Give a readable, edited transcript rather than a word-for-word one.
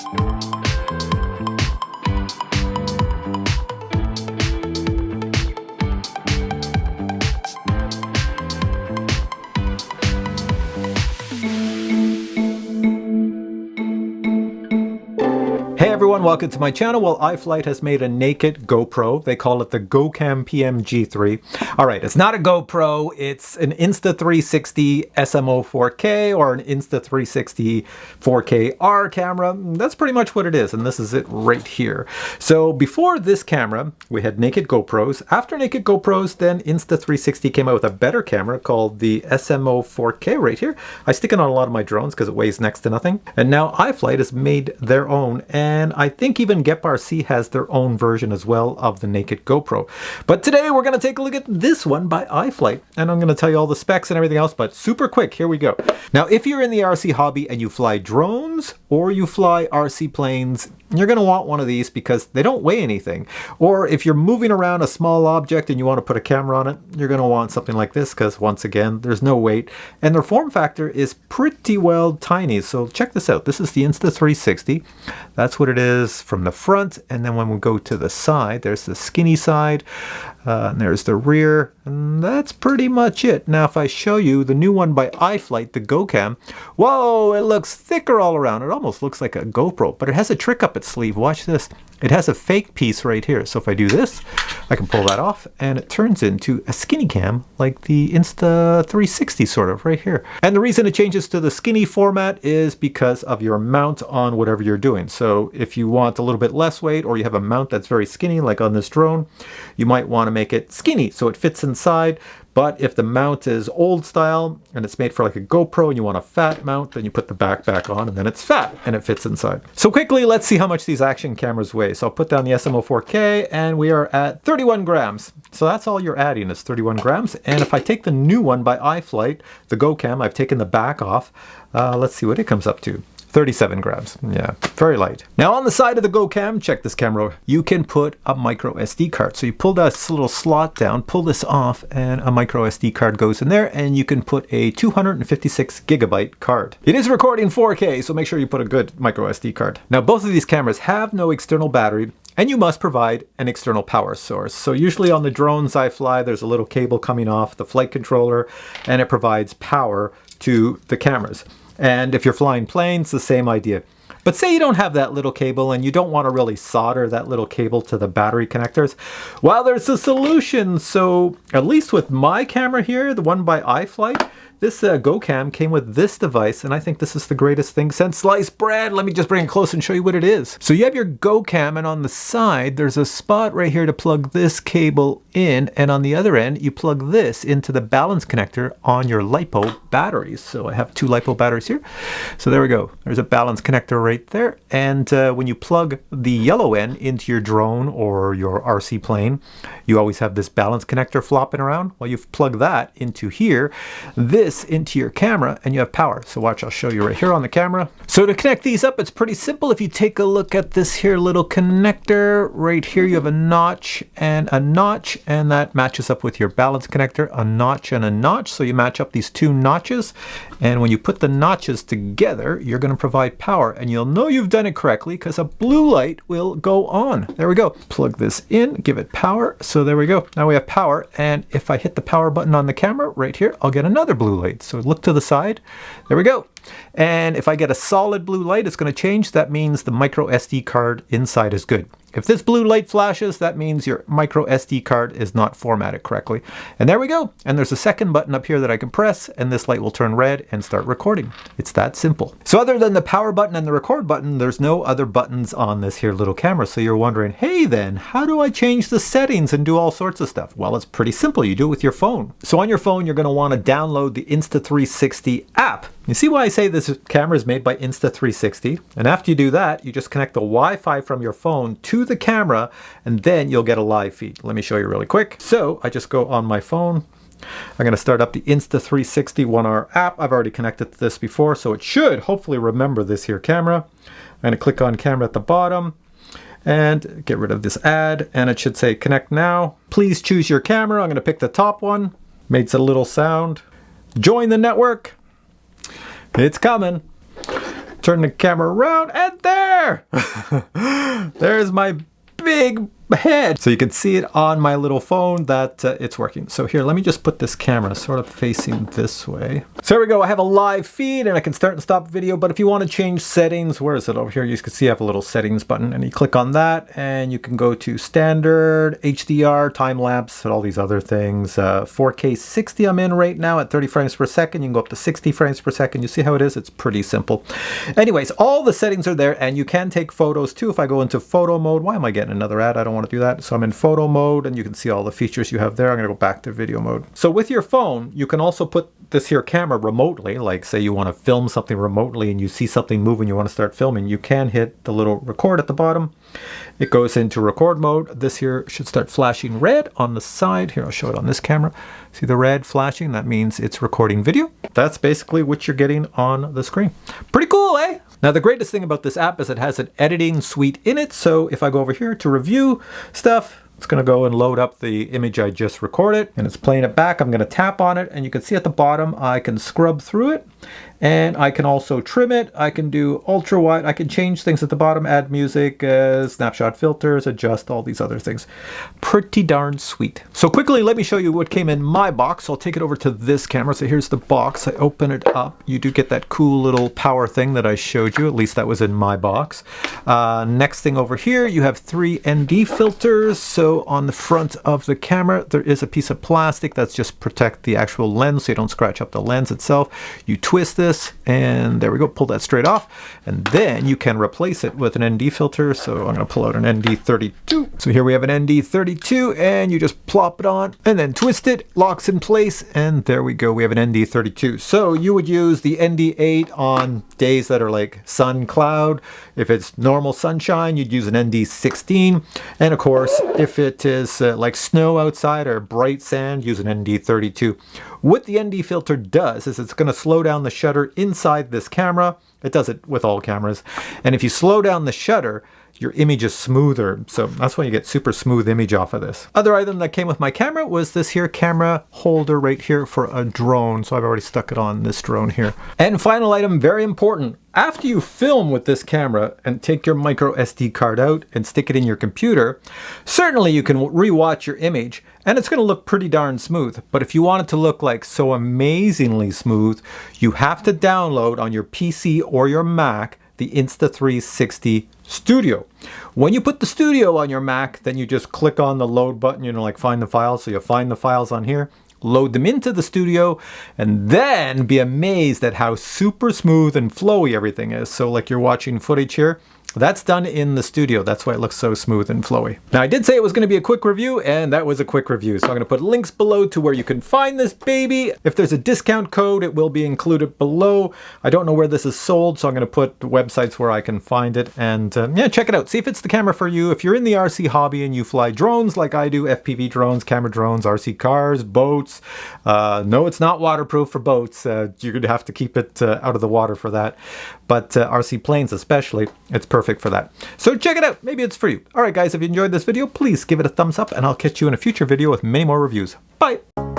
Hey everyone, welcome to my channel. Well, iFlight has made a naked GoPro. They call it the GoCam PM-G3. Alright, it's not a GoPro, it's an Insta360 SMO 4K or an Insta360 4K R camera. That's pretty much what it is, and this is it right here. So before this camera, we had naked GoPros. After naked GoPros, then Insta360 came out with a better camera called the SMO 4K right here. I stick it on a lot of my drones because it weighs next to nothing. And now iFlight has made their own, and I think even GepRC has their own version as well of the naked GoPro. But today we're going to take a look at this one by iFlight, and I'm going to tell you all the specs and everything else, but super quick, here we go. Now, if you're in the RC hobby and you fly drones or you fly RC planes, you're going to want one of these because they don't weigh anything. Or if you're moving around a small object and you want to put a camera on it, you're going to want something like this because, once again, there's no weight. And their form factor is pretty well tiny. So check this out. This is the Insta360. That's what it is from the front. And then when we go to the side, there's the skinny side. And there's the rear. And that's pretty much it. Now, if I show you the new one by iFlight, the GoCam, whoa, it looks thicker all around. It almost looks like a GoPro, but it has a trick up its sleeve. Watch this. It has a fake piece right here. So if I do this, I can pull that off and it turns into a skinny cam like the Insta360 sort of right here. And the reason it changes to the skinny format is because of your mount on whatever you're doing. So if you want a little bit less weight or you have a mount that's very skinny like on this drone, you might want to make it skinny so it fits inside. But if the mount is old style and it's made for like a GoPro and you want a fat mount, then you put the back on and then it's fat and it fits inside. So quickly, let's see how much these action cameras weigh. So I'll put down the SMO 4K and we are at 31 grams. So that's all you're adding is 31 grams. And if I take the new one by iFlight, the GoCam, I've taken the back off. Let's see what it comes up to. 37 grams. Yeah, very light. Now on the side of the GoCam, check this camera, you can put a micro SD card. So you pull this little slot down, pull this off, and a micro SD card goes in there, and you can put a 256 gigabyte card. It is recording 4K, so make sure you put a good micro SD card. Now both of these cameras have no external battery, and you must provide an external power source. So usually on the drones I fly, there's a little cable coming off the flight controller, and it provides power to the cameras. And if you're flying planes, the same idea. But say you don't have that little cable and you don't want to really solder that little cable to the battery connectors. Well, there's a solution. So at least with my camera here, the one by iFlight, this GoCam came with this device, and I think this is the greatest thing since sliced bread. Let me just bring it close and show you what it is. So you have your GoCam, and on the side, there's a spot right here to plug this cable in, and on the other end, you plug this into the balance connector on your LiPo batteries. So I have two LiPo batteries here. So there we go. There's a balance connector right there, and when you plug the yellow end into your drone or your RC plane, you always have this balance connector flopping around. Well, you plug that into here, this into your camera, and you have power. So watch, I'll show you right here on the camera. So to connect these up, it's pretty simple. If you take a look at this here little connector right here, you have a notch, and that matches up with your balance connector, a notch and a notch. So you match up these two notches, and when you put the notches together, you're going to provide power, and you'll know you've done it correctly because a blue light will go on. There we go. Plug this in, give it power. So there we go. Now we have power, and if I hit the power button on the camera right here, I'll get another blue light. So look to the side. There we go. And if I get a solid blue light, it's going to change. That means the micro SD card inside is good. If this blue light flashes, that means your micro SD card is not formatted correctly. And there we go. And there's a second button up here that I can press, and this light will turn red and start recording. It's that simple. So other than the power button and the record button, there's no other buttons on this here little camera. So you're wondering, hey then, how do I change the settings and do all sorts of stuff? Well, it's pretty simple. You do it with your phone. So on your phone, you're going to want to download the Insta360 app. You see why I say this camera is made by Insta360? And after you do that, you just connect the Wi-Fi from your phone to the camera, and then you'll get a live feed. Let me show you really quick. So I just go on my phone. I'm going to start up the Insta360 One R app. I've already connected to this before, so it should hopefully remember this here camera. I'm going to click on camera at the bottom and get rid of this ad, and it should say connect now. Please choose your camera. I'm going to pick the top one. Makes a little sound. Join the network. It's coming. Turn turn the camera around, and there! There's my big head. So you can see it on my little phone that it's working. So here, let me just put this camera sort of facing this way. So there we go. I have a live feed and I can start and stop video. But if you want to change settings, where is it? Over here, you can see I have a little settings button, and you click on that and you can go to standard, HDR, time lapse, and all these other things. 4K 60 I'm in right now at 30 frames per second. You can go up to 60 frames per second. You see how it is? It's pretty simple. Anyways, all the settings are there, and you can take photos too. If I go into photo mode, why am I getting another ad? I don't want to do that. So I'm in photo mode, and you can see all the features you have there. I'm going to go back to video mode. So with your phone, you can also put this here camera remotely. Like say you want to film something remotely and you see something moving, you want to start filming, you can hit the little record at the bottom. It goes into record mode. This here should start flashing red on the side. Here, I'll show it on this camera. See the red flashing? That means it's recording video. That's basically what you're getting on the screen. Pretty cool, eh? Now, the greatest thing about this app is it has an editing suite in it. So if I go over here to review stuff, it's going to go and load up the image I just recorded, and it's playing it back. I'm going to tap on it, and you can see at the bottom, I can scrub through it, and I can also trim it. I can do ultra wide. I can change things at the bottom, add music, snapshot filters, adjust all these other things. Pretty darn sweet. So quickly, let me show you what came in my box. I'll take it over to this camera. So here's the box. I open it up. You do get that cool little power thing that I showed you. At least that was in my box. Next thing over here, you have 3 ND filters. So on the front of the camera, there is a piece of plastic that's just protect the actual lens so you don't scratch up the lens itself. You twist this, and there we go, pull that straight off, and then you can replace it with an ND filter. So I'm going to pull out an ND32. So here we have an ND32, and you just plop it on and then twist it, locks in place, and there we go, we have an ND32. So you would use the ND8 on days that are like sun cloud. If it's normal sunshine, you'd use an ND16, and of course if it is like snow outside or bright sand, use an ND32. What the ND filter does is it's going to slow down the shutter inside this camera. It does it with all cameras. And if you slow down the shutter, your image is smoother. So that's why you get super smooth image off of this. Other item that came with my camera was this here camera holder right here for a drone. So I've already stuck it on this drone here. And final item, very important. After you film with this camera and take your micro SD card out and stick it in your computer, certainly you can rewatch your image and it's going to look pretty darn smooth. But if you want it to look like so amazingly smooth, you have to download on your PC or your Mac the Insta360 Studio. When you put the Studio on your Mac, then you just click on the load button, you know, like find the files. So you'll find the files on here, load them into the Studio, and then be amazed at how super smooth and flowy everything is. So like you're watching footage here, that's done in the Studio. That's why it looks so smooth and flowy. Now I did say it was going to be a quick review, and that was a quick review. So I'm going to put links below to where you can find this baby. If there's a discount code, it will be included below. I don't know where this is sold, so I'm going to put websites where I can find it. And yeah, check it out. See if it's the camera for you. If you're in the RC hobby and you fly drones like I do, FPV drones, camera drones, RC cars, boats. No, it's not waterproof for boats. You're going to have to keep it out of the water for that. But RC planes especially, it's perfect for that. So check it out. Maybe it's for you. All right, guys, if you enjoyed this video, please give it a thumbs up, and I'll catch you in a future video with many more reviews. Bye.